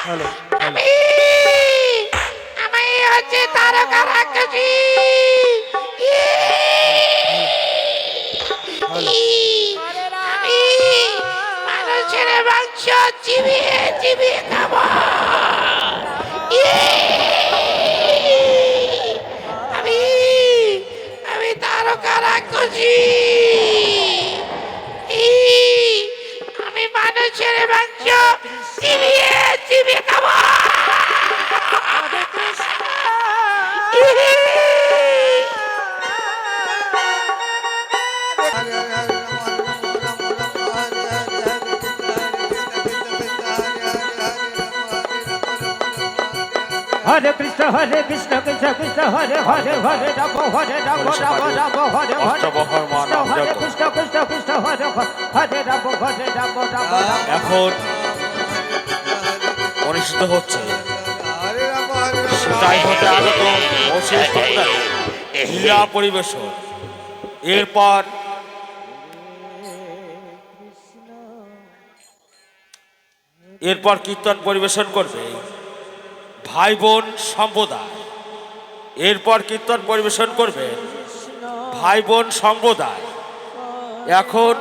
Hello hello আমি আমি হচ্ছে তারকা রাক্ষসী। হ্যালো আমি মানুষের মাংস চিবিয়ে চিবিয়ে খাবো। আমি আমি তারকা রাক্ষসী। আমি মানুষের মাংস চিবিয়ে চিবিয়ে খাবো। Hare Krishna, Hare Krishna, Krishna Krishna, Hare Hare, Hare Rama, Hare Rama, Rama Rama, Hare Hare. অষ্টবহর মা নাম Hare যজ্ঞ। Krishna, Krishna Krishna, Hare Hare, Hare Rama, Hare Rama, Rama Rama. এখন অনুষ্ঠিত হচ্ছে তাই হতে আগত মৌসুমী সম্প্রদায় লীলা পরিবেশন। এরপর এরপর কীর্তন পরিবেশন করবে ভাই বোন সম্প্রদায়। এরপর কীর্তন পরিবেশন করবে ভাই বোন সম্প্রদায়। এখন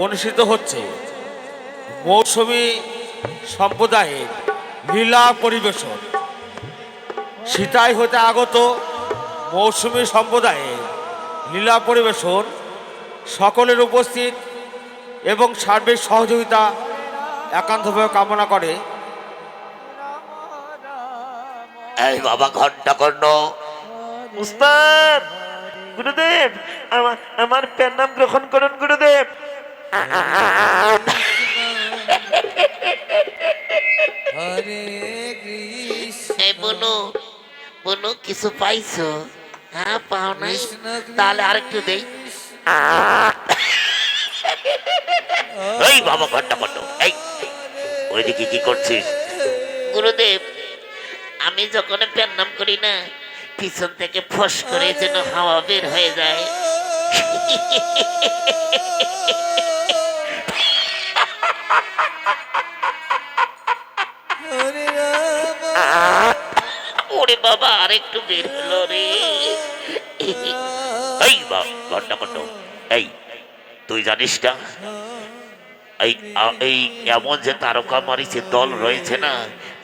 অনুষ্ঠিত হচ্ছে মৌসুমী সম্প্রদায়ের লীলা পরিবেশন। সীতাই হতে আগত মৌসুমী সম্প্রদায়ের লীলা পরিবেশন সকলের উপস্থিত এবং সার্বিক সহযোগিতা একান্তভাবে কামনা করে। এই বাবা ঘন্টা কর্ণ, উস্তাদ গুরুদেব, আমার আমার নাম গ্রহণ করুন গুরুদেব। এই বলো বলো, কিছু পাইছো? হ্যাঁ, পাও নাই? তাহলে আরেকটু দেই। এই বাবা ঘন্টা কর্ণ, এই ওইদিকে কি করছিস? গুরুদেব, আমি যখন নাম করি না, পিছন থেকে ফস করে যেন হাওয়া বের হয়ে যায়। ওরে বাবা, আরেকটু বের হলো রে। এই ঘন্টা কর্ণ, এই তুই জানিস না এই এই এমন যে তারকা মারিচের দল রয়েছে না,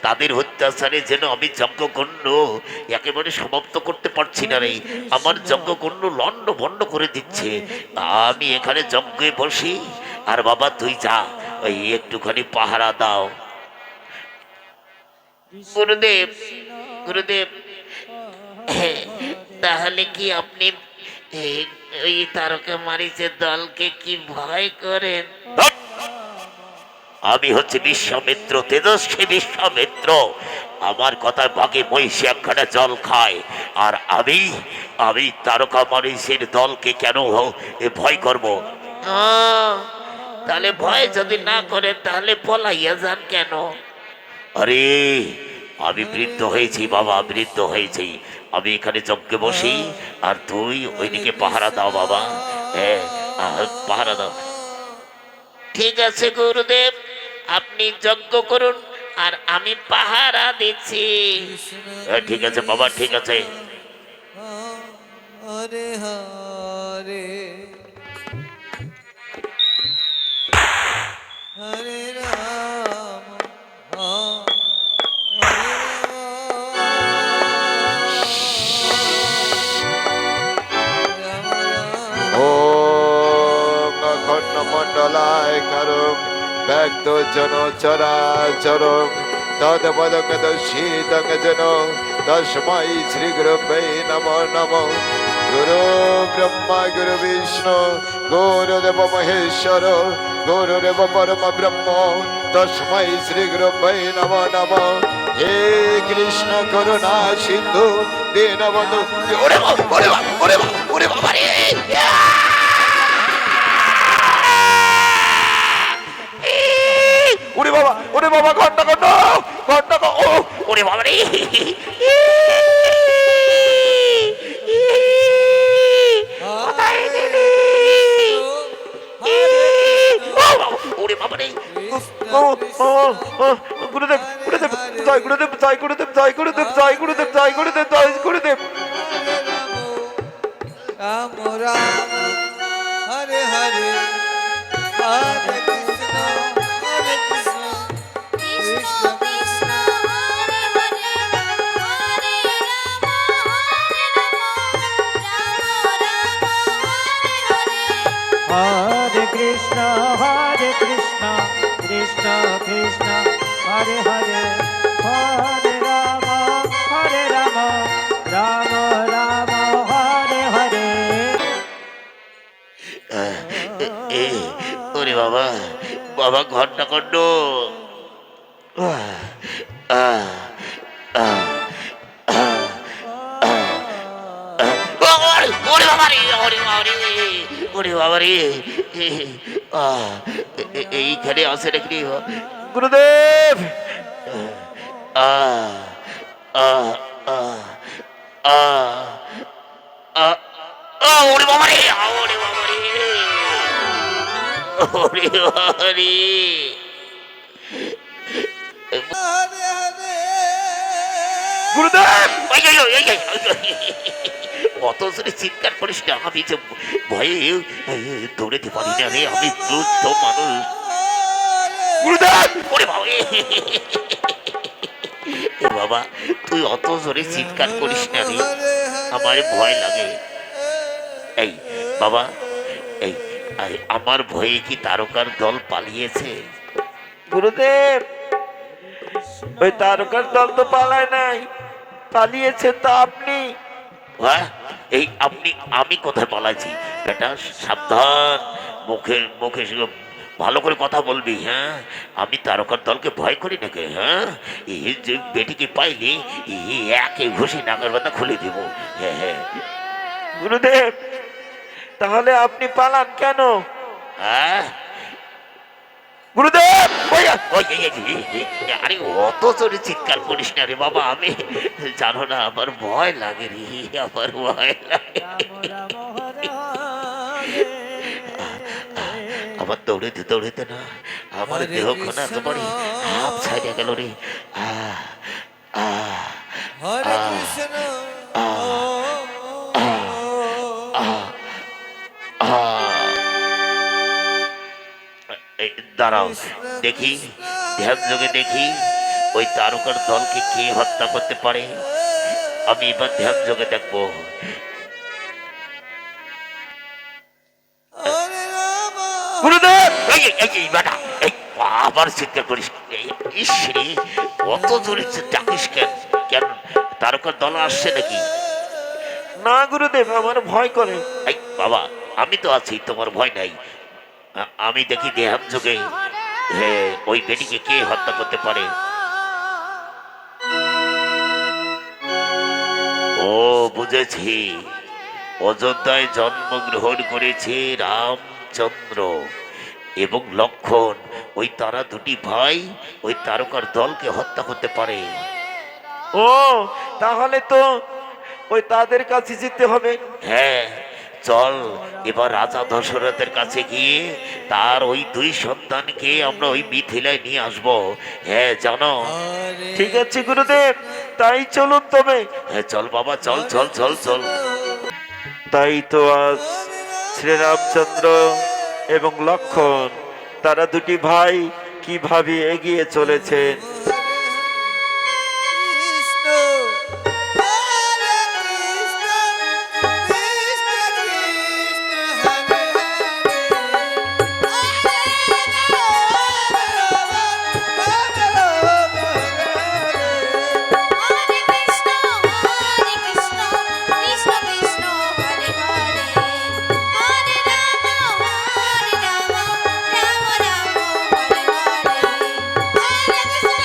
তাদের অত্যাচারে যেন আমি যজ্ঞকুণ্ড একেবারে সমাপ্ত করতে পারছি না রে। আমার যজ্ঞকুণ্ড লন্ড ভন্ড করে দিচ্ছে। আমি এখানে যজ্ঞে বসি, আর বাবা তুই যা ওই একটুখানি পাহারা দাও। গুরুদেব, গুরুদেব, তাহলে কি আপনি ওই তারকা মারিচের দলকে কি ভয় করেন? আমি হচ্ছে বিশ্বামিত্র, তেজস্বী বিশ্বামিত্র। আমার কথায় ভাগে মহিষী একখানা জল খায়, আর আমি আমি তারকা মহিষীর দলকে কেন ভয় করব? তাহলে ভয় যদি না করে তাহলে পলাইয়া যান কেন? আরে আমি বৃদ্ধ হয়েছি বাবা, বৃদ্ধ হয়েছি। আমি এখানে যজ্ঞে বসি, আর তুই ওইদিকে পাহারা দাও বাবা। হ্যাঁ, পাহারা দাও। ঠিক আছে গুরুদেব, আপনি যজ্ঞ করুন আর আমি পাহারা দিচ্ছি। ঠিক আছে বাবা, ঠিক আছে। হরে হরে হরে রাম হরে ওম নখণ্ডমণ্ডলায় করম ব্যক্ত জন চরাচরম তদপদকদশীতং জন তস্मै শ্রী গুরুবে নমো নমো। গুরু ব্রহ্মা গুরু বিষ্ণু গুরুদেব মহেশ্বর গুরুদেব পরম ব্রহ্ম তস্मै শ্রী গুরুবে নমো নমো। হে কৃষ্ণ করুণা সিন্ধু দীনবন্ধু। ওরে বাবা, ওরে বাবা, ওরে বাবা, ওরে বাবা রে। ওরে বাবা, ওরে বাবা, ঘন্টা ঘন্টা ঘন্টা, ও ওরে বাবা রে। কোথায় দিলি? ওরে বাবা রে। ও ও ও গুরুদেব গুরুদেব জয় গুরুদেব জয় গুরুদেব জয় গুরুদেব জয় গুরুদেব জয় গুরুদেব জয় গুরুদেব। রাম রাম হরে হরে হরে কৃষ্ণ কৃষ্ণ কৃষ্ণ হরে হরে হরে রাম হরে রাম হরে কৃষ্ণ কৃষ্ণ কৃষ্ণ হরে হরে হরে রাম রাম রাম হরে হরে। ওরে বাবা বাবা ঘন্টা কণ্ড ওরে বাবা রে ওরে বাবা রে ওরে বাবা রে এইখানে আসে নাকি গুরুদেব ওরে বাবা রে ওরে বাবা রে ওরে বাবা রে হরে হরে গুরুদেব অত জোরে চিৎকার করিস না, আমি যে ভয়ে দৌড়াতে পারি না রে, আমি বৃদ্ধ মানুষ। গুরুদেব ওরে বাবা এ বাবা তুই অত জোরে চিৎকার করিস না রে, আমার ভয় লাগে। এই বাবা এই আমার ভয়ে কি তারকার দল পালিয়েছে? গুরুদেব ওই তারকার দল তো পালায় নাই, পালিয়েছে তো আপনি। এই আপনি আমি কোথায় পালাইছি? বেটা সাবধান, মুখে মুখে ভালো করে কথা বলবি। হ্যাঁ আমি তারকার দলকে ভয় করি নাকি? হ্যাঁ এই যে বেটিকে পাইনি একে ঘুষি নাকের বাতা খুলে দিব। হ্যাঁ হ্যাঁ গুরুদেব তাহলে আপনি পালান কেন? হ্যাঁ গুরুদেব আরে অত জোরে চিৎকার করিস না রে বাবা, আমি জানো না আমার ভয় লাগে রে, আমার ভয় লাগে। আমার দৌড়েতে দৌড়েতে না আমার দেহ খানা একেবারে হাফ ছাইড়ে গেল রে। হরে কৃষ্ণ দাঁড়াও দেখি, ধ্যান যোগে দেখি ওই তারকার দলকে কে হত্যা করতে পারে। আমি এবার ধ্যান যোগে দেখবো। হরে রাম গুরুদেব আবার চিৎকার করিস? ইসরে কত জোরে ডাকিস কেন? কেন তারকার দল আসছে নাকি? না গুরুদেব আমার ভয় করে। এই বাবা আমি তো আছি, তোমার ভয় নাই। আমি দেখি ধ্যান যোগে ওই বেটিকে কে হত্যা করতে পারে। ও বুঝেছি, অযোধ্যায় জন্মগ্রহণ করেছে রামচন্দ্র এবং লক্ষণ, ওই তারা দুটি ভাই ওই তারকার দলকে হত্যা করতে পারে। ও তাহলে তো ওই তাদের কাছে যেতে হবে। হ্যাঁ চল এবার রাজা দশরথের কাছে গিয়ে তার ওই দুই সন্তানকে আমরা ওই মিথিলায় নিয়ে আসবো। হ্যাঁ জানো? ঠিক আছে গুরুদেব তাই চলুন তবে। হ্যাঁ চল বাবা চল চল চল চল। তাই তো আজ শ্রীরামচন্দ্র এবং লক্ষণ তারা দুটি ভাই কিভাবে এগিয়ে চলেছেন। কৃষ্ণ হরে কৃষ্ণ কৃষ্ণ কৃষ্ণ হরে হরে কৃষ্ণ কৃষ্ণ কৃষ্ণ হরে হরে হরে রাম রাম রাম হরে হরে হরে কৃষ্ণ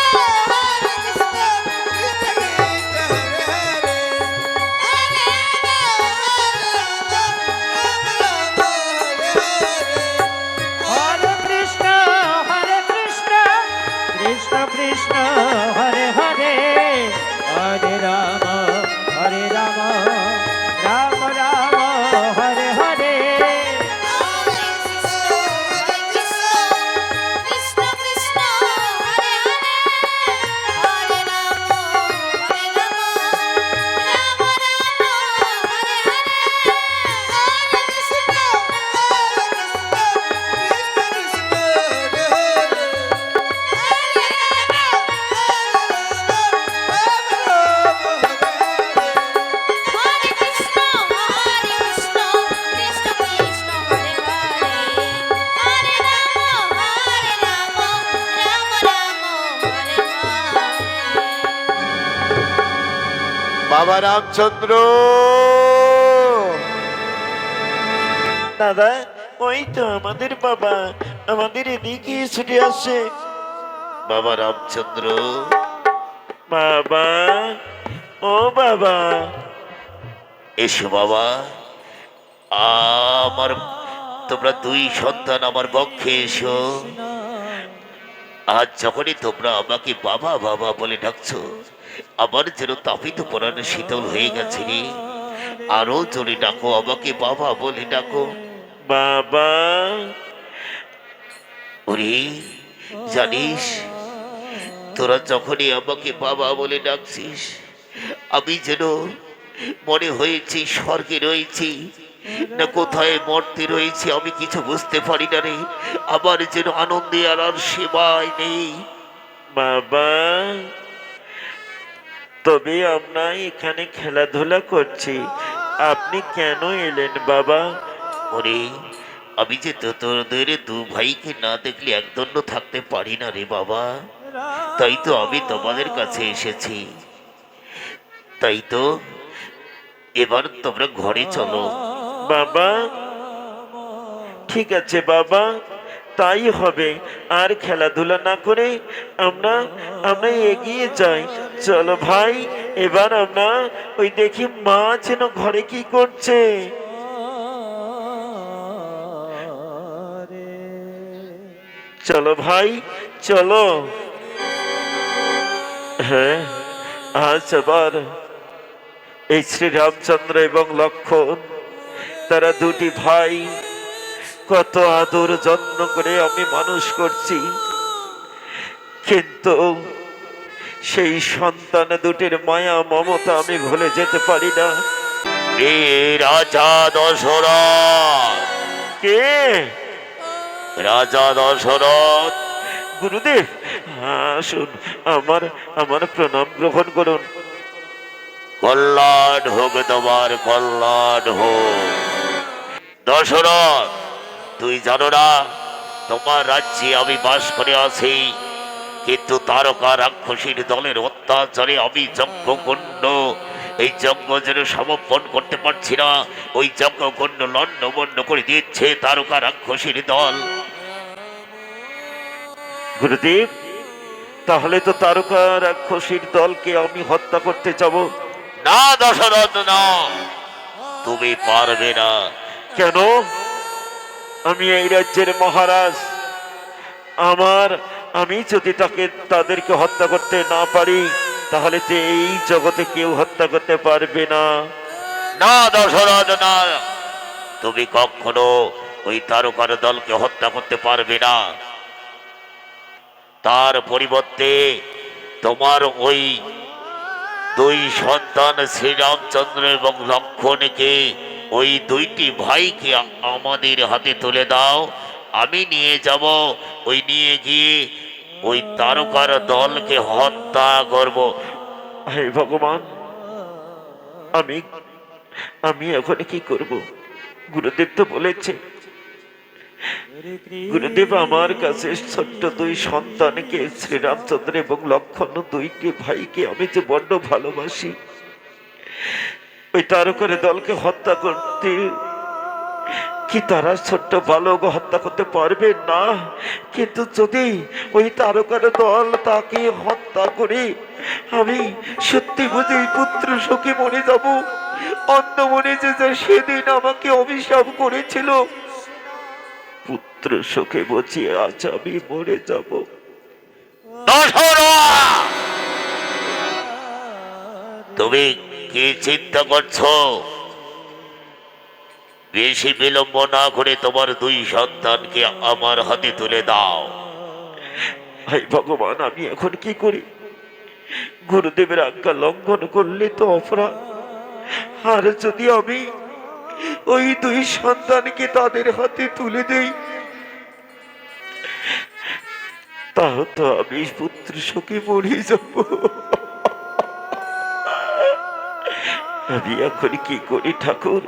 বাবা রামচন্দ্র, দাদা ওই তো আমাদের বাবা আমাদের এদিকে ছুটে আসছে। বাবা রামচন্দ্র, বাবা, ও বাবা, এসো বাবা। আমার তোমরা দুই সন্তান আমার পক্ষে এসো। আজ যখনই তোমরা আমাকে বাবা বাবা বলে ডাকছো, আমার যেন তাপিত পরাণে শীতল হয়ে গেছে রে। আরো জোরে ডাকো, আমাকে বাবা বলে ডাকো। বাবা, ওরে জানিস, তোরা যখনই আমাকে বাবা বলে ডাকছিস, আমি যেন মনে হয়েছি স্বর্গে রয়েছি না কোথায় মর্তে রয়েছি, আমি কিছু বুঝতে পারি না রে। আমার যেন আনন্দে আর সেবায় নেই। বাবা, তবে আমরা এখানে খেলাধুলা করছি, আপনি কেন এলেন বাবা? ওরে আমি যে তোদের দু ভাইকে না দেখলে একদণ্ড থাকতে পারি না রে বাবা। তাই তো আমি তোমাদের কাছে এসেছি। তাই তো এবার তোমরা ঘরে চলো। বাবা, ঠিক আছে বাবা, তাই হবে। আর খেলাধুলা না করে আমরা আমরা এগিয়ে যাই। চলো ভাই, এবার আমরা ওই দেখি মা যেন ঘরে কি করছে। চলো ভাই, চলো। হ্যাঁ, আজ আবার এই শ্রী রামচন্দ্র এবং লক্ষ্মণ, তারা দুটি ভাই, কত আদর যত্ন করে আমি মানুষ করছি, কিন্তু সেই সন্তান দুটির মায়া মমতা আমি ভুলে যেতে পারি না। এ রাজা দশরথ, কে? রাজা দশরথ, গুরুদেব, আসুন, আমার আমার প্রণাম গ্রহণ করুন। কল্যাণ হোক তোমার, কল্যাণ হোক। দশরথ, তুই জানো না তোমার রাজ্যে আমি বাস করে আছি, কিন্তু তারকা রাক্ষসীর দলের অত্যাচারে আমি যজ্ঞকুণ্ড, এই যজ্ঞ যেন সমর্পণ করতে পারছি না। ওই যজ্ঞকুণ্ড লণ্ডভণ্ড করে দিচ্ছে তারকা রাক্ষসীর দল। গুরুদেব, তাহলে তো তারকা রাক্ষসীর দলকে আমি হত্যা করতে যাব। না দশরথ, না, তুমি পারবে না। কেন? আমি এই রাজ্যের মহারাজ। আমি যদি তাদেরকে হত্যা করতে না পারি, তাহলে তো এই জগতে কেউ হত্যা করতে পারবে না। না দশরথ, না, তুমি কখনো ওই তারকার দলকে হত্যা করতে পারবে না। তার পরিবর্তে তোমার ওই দুই সন্তান শ্রীরামচন্দ্র এবং লক্ষ্মণকে, ওই দুইটি ভাইকে আমাদের হাতে তুলে দাও। আমি নিয়ে যাব, ওই নিয়ে গিয়ে ওই তারকার দলকে হত্যা করব। হে ভগবান, আমি আমি এখন কি করব? গুরুদেব তো বলেছে, গুরুদেব আমার কাছে ছোট্ট দুই সন্তানকে, শ্রীরামচন্দ্র এবং লক্ষ্মণ, দুইটি ভাইকে আমি যে বড্ড ভালোবাসি, ওই তারকার দলকে হত্যা করতে কি তারা ছোট্ট বালক হত্যা করতে পারবে না? কিন্তু যদি ওই তারকার দল তাকে হত্যা করে, আমি সত্যি বুঝি পুত্র শোকে মরে যাব। অন্য মনে যে সেদিন আমাকে অভিশাপ করেছিল, পুত্র শোকে বুঝি আজ আমি মরে যাব। দশরথ, তুমি কি চিন্তা করছো? বেশি বিলম্ব না করে তোমার দুই সন্তানকে আমার হাতে তুলে দাও। হে ভগবান, আমি এখন কি করি? গুরুদেবের আজ্ঞা লঙ্ঘন করলে তো অপরাধ। আর যদি আমি ওই দুই সন্তানকে তাদের হাতে তুলে দেই, তাও তো আমি পুত্র শোকে মরে যাব। আমি এখন কি করি ঠাকুর?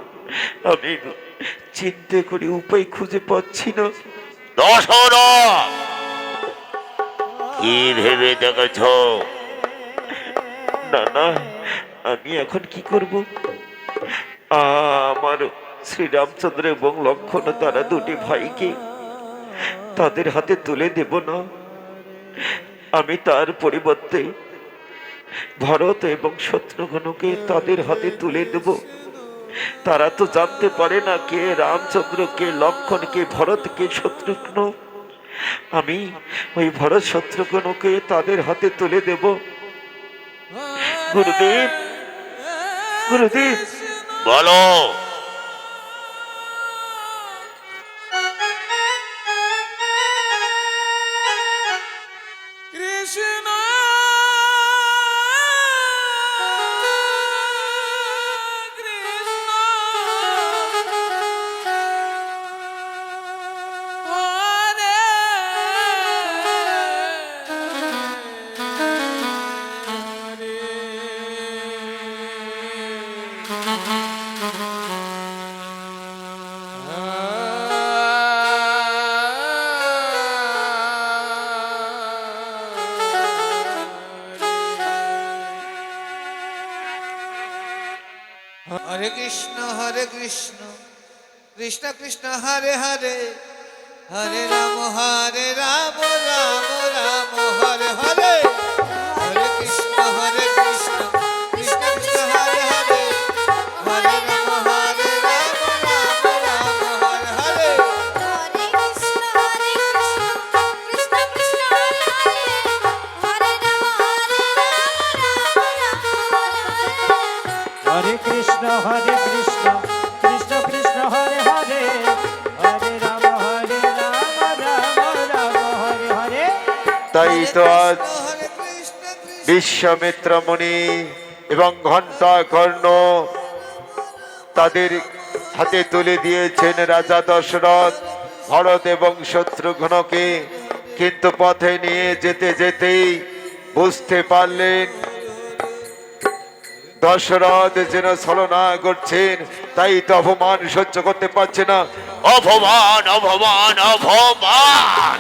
আমি চিন্তা করি উপায় খুঁজে পাচ্ছি না। দশরথ, কি ভেবে দেখেছ? না না, আমি এখন কি করব? আমার শ্রীরামচন্দ্র এবং লক্ষ্মণ তারা দুটি ভাইকে তাদের হাতে তুলে দেব না, আমি তার পরিবর্তে ভরত এবং শত্রুঘ্নকে তাদের হাতে তুলে দেব। তারা তো জানতে পারে না কে রামচন্দ্র, কে লক্ষ্মণ, কে ভরত, কে শত্রুঘ্ন। আমি ওই ভরত শত্রুঘ্নকে তাদের হাতে তুলে দেব। গুরুদেব, গুরুদেব, বলো। কৃষ্ণ কৃষ্ণ হরে হরে কৃষ্ণ কৃষ্ণ কৃষ্ণ হরে হরে হরে রাম রাম রাম হরে হরে হরে কৃষ্ণ কৃষ্ণ কৃষ্ণ হরে হরে হরে রাম রাম রাম হরে হরে হরে কৃষ্ণ কৃষ্ণ কৃষ্ণ হরে হরে হরে রাম হরে কৃষ্ণ কৃষ্ণ কৃষ্ণ হরে হরে হরে রাম রাম হরে হরে। তাই তো আজ হরে কৃষ্ণ কৃষ্ণ বিশ্বামিত্র মুনি এবং ঘণ্টা কর্ণ তাদের হাতে তুলে দিয়েছেন রাজা দশরথ ভরত এবং শত্রুঘ্নকে। কিন্তু পথে নিয়ে যেতে যেতেই বুঝতে পারলেন দশরথ যেন ছলনা করছেন, তাই তো অপমান সহ্য করতে পারছে না। অপমান অপমান অপমান,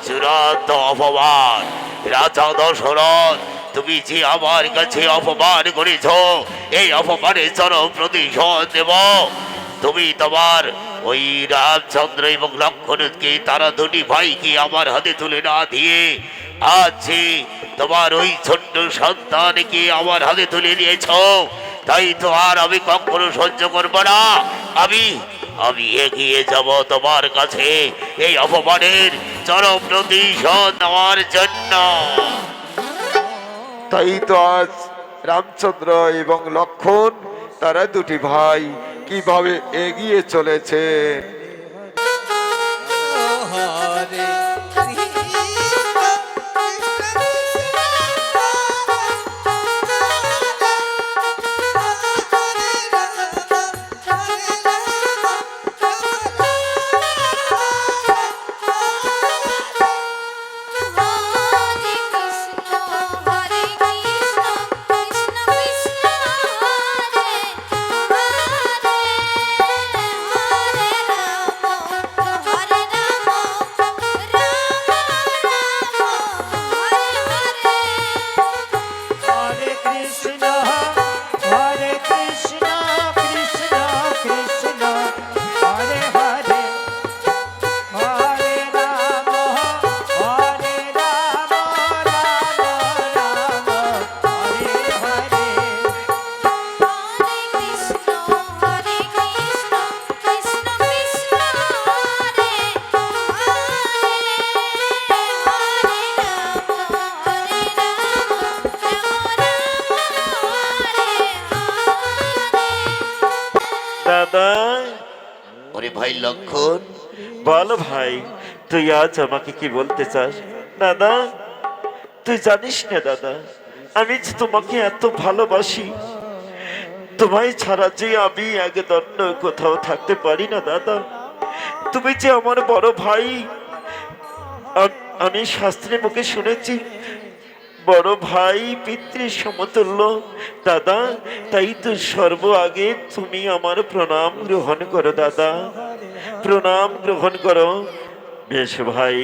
চূড়ান্ত অপমান। রাজা দশরথ, তুমি যে আমার কাছে অপমান করেছ, এই অপমানের চরম প্রতিশোধ দেব। তুমি তোমার ওই রামচন্দ্র এবং লক্ষ্মণকে, তারা দুটি ভাইকে আমার হাতে তুলে না দিয়ে আজকে তোমার ওই ছোট্ট সন্তানকে আমার হাতে তুলে নিয়েছ। তাই তো আর আমি কখনো সহ্য করব না। আমি এগিয়ে যাব তোমার কাছে এই অপমানের চরম প্রতিশোধ নেওয়ার জন্য। তাই তো আজ রামচন্দ্র এবং লক্ষ্মণ তারা দুটি ভাই কিভাবে এগিয়ে চলেছে। হরে কৃষ্ণ দাদা, ওরে ভাই লক্ষ্মণ, বল ভাই, তুই আজ আমাকে কি বলতে চাস? দাদা, তুই জানিস না দাদা, আমি যে তোমাকে এত ভালোবাসি, তোমায় ছাড়া যে আমি একদম কোথাও থাকতে পারি না দাদা। তুমি যে আমার বড় ভাই। আমি শাস্ত্রের মুখে শুনেছি বড় ভাই পিতৃ সমতুল্য। দাদা, তাই তো সর্ব আগে তুমি আমার প্রণাম গ্রহণ করো দাদা, প্রণাম গ্রহণ করো। বেশ ভাই,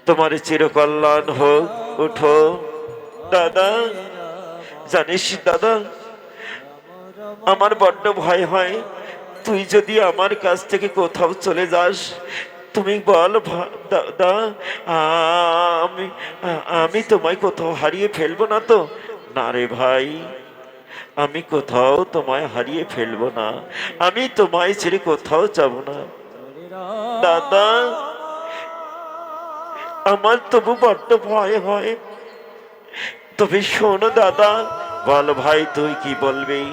তোমার চিরকল্যাণ হোক। উঠো দাদা, জানিস দাদা, আমার বড্ড ভয় হয়, তুই যদি আমার কাছ থেকে কোথাও চলে যাস, তুমি বল দাদা, আমি আমি তোমায় কোথাও হারিয়ে ফেলবো না তো? না রে ভাই, আমি কোথাও তোমায় হারিয়ে ফেলবো না, আমি তোমায় ছেড়ে কোথাও যাব না দাদা। আমার তবু বড্ড ভয় হয়। তবে শোনো দাদা, বল ভাই তুই কি বলবি?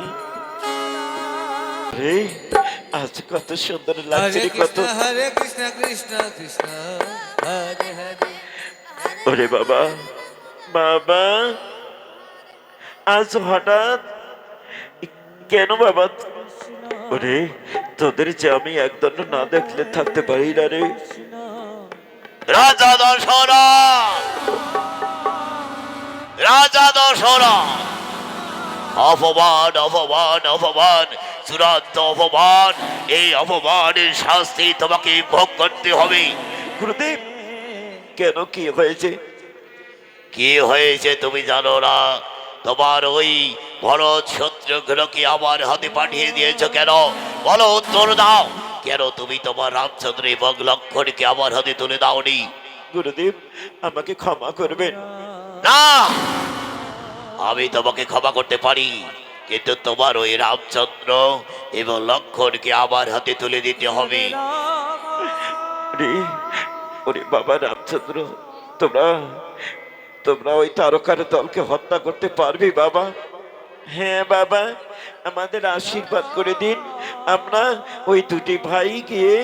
রে, আজ কত সুন্দর লাগছে হরে রে, কত। কৃষ্ণ হরে কৃষ্ণ কৃষ্ণ কৃষ্ণ হরে হরে ওরে বাবা, বাবা, আজ হঠাৎ কেন বাবা? ওরে, তোদের যে আমি একদণ্ড না দেখলে থাকতে পারি না রে। রাজা দশরথ, রাজা দশরথ, অপমান অপমান অপমান, চূড়ান্ত অপমান। এই অপমানের শাস্তি তোমাকে ভোগ করতে হবে। গুরুদেব, কেন, কি হয়েছে? কি হয়েছে তুমি জানো না? তোমার ওই ভরত শত্রুঘ্নকে আমার হাতে পাঠিয়ে দিয়েছ কেন? বলো, উত্তর দাও। কেন তুমি তোমার রামচন্দ্র এবং লক্ষ্মণকে আমার হাতে তুলে দাওনি? গুরুদেব, আমাকে ক্ষমা করবেন। না, আমি তোমাকে ক্ষমা করতে পারি, কিন্তু তোমার ওই রামচন্দ্র এবং লক্ষ্মণকে আমার হাতে তুলে দিতে হবে। রে, ওরে বাবা রামচন্দ্র, তোমরা তোমরা ওই তারকার দলকে হত্যা করতে পারবে বাবা? হ্যাঁ বাবা, আমাদের আশীর্বাদ করে দিন, আমরা ওই দুটি ভাই গিয়ে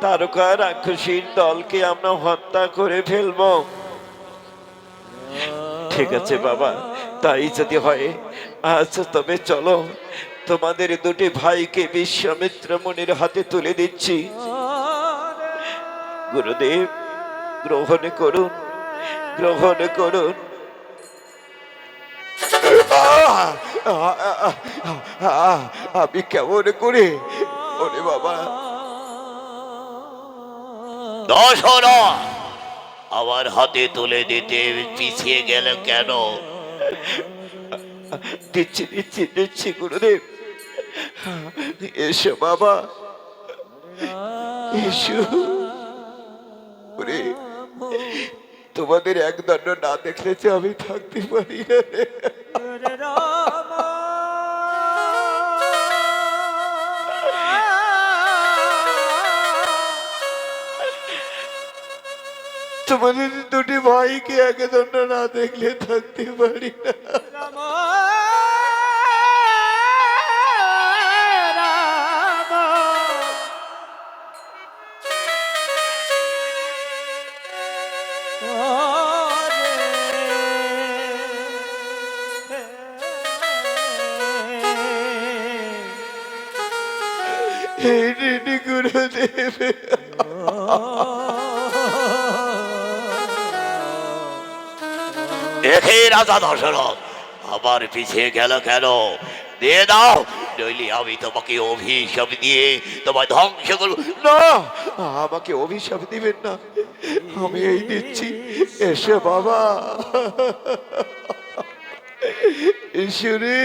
তারকা রাক্ষসীর দলকে আমরা হত্যা করে ফেলবো। ঠিক আছে বাবা, তাই যদি হয়, আচ্ছা তবে চলো, তোমাদের দুটি ভাইকে বিশ্বামিত্র মুনির হাতে তুলে দিচ্ছি। গুরুদেব, গ্রহণ করুন, গ্রহণ করুন। আমি কেমন করে, ওরে বাবা। দশরথ, আমার হাতে তুলে দিতে পিছিয়ে গেল কেন? দিচ্ছি দিচ্ছি দিচ্ছি গুরুদেব, এসো বাবা, এসো। ওরে, তোমাদের একদণ্ড না দেখলে যে আমি থাকতে পারি না রে। তোমাদের দুটি ভাইকে একদণ্ড না দেখলে থাকতে পারি না। হে গুরুদেব, দেখে রাজা দশরথ আবার পিছিয়ে গেল কেন? দিয়ে দাও, নইলে আমি তোমাকে অভিশাপ দিয়ে তোমায় ধ্বংস করব। না, আমাকে অভিশাপ দিবেন না, আমি এই দিচ্ছি। এসো বাবা, ঈশ্বরে,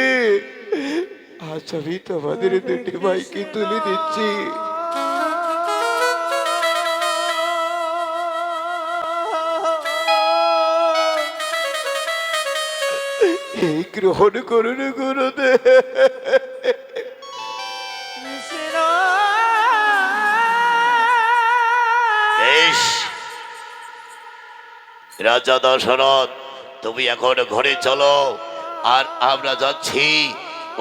আজ আমি তোমাদের দুটি ভাইকে তুলে দিচ্ছি। এই গ্রহণ করুন গুরুদেব। বেশ, রাজা দশরথ, তুমি এখন ঘরে চলো, আর আমরা যাচ্ছি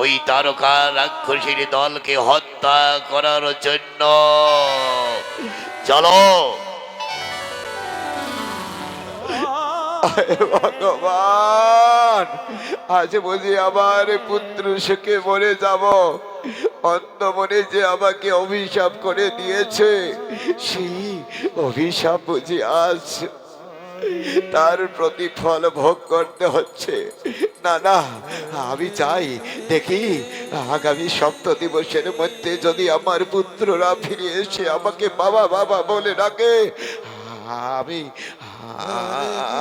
ওই তারকা রাক্ষসীর দলকে হত্যা করার জন্য। চলো। ভগবান, আজ বুঝি আমার পুত্র সুখে মরে যাব। অন্ধ মনে যে আমাকে অভিশাপ করে দিয়েছে, সেই অভিশাপ বুঝি আজ তার প্রতিফল ভোগ করতে হচ্ছে। না না, আমি চাই দেখি আগামী সপ্ত দিবসের মধ্যে যদি আমার পুত্ররা ফিরে এসে আমাকে বাবা বাবা বলে ডাকে, আমি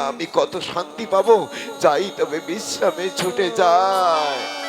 আমি কত শান্তি পাবো, যাই তবে বিশ্রামে ছুটে যায়।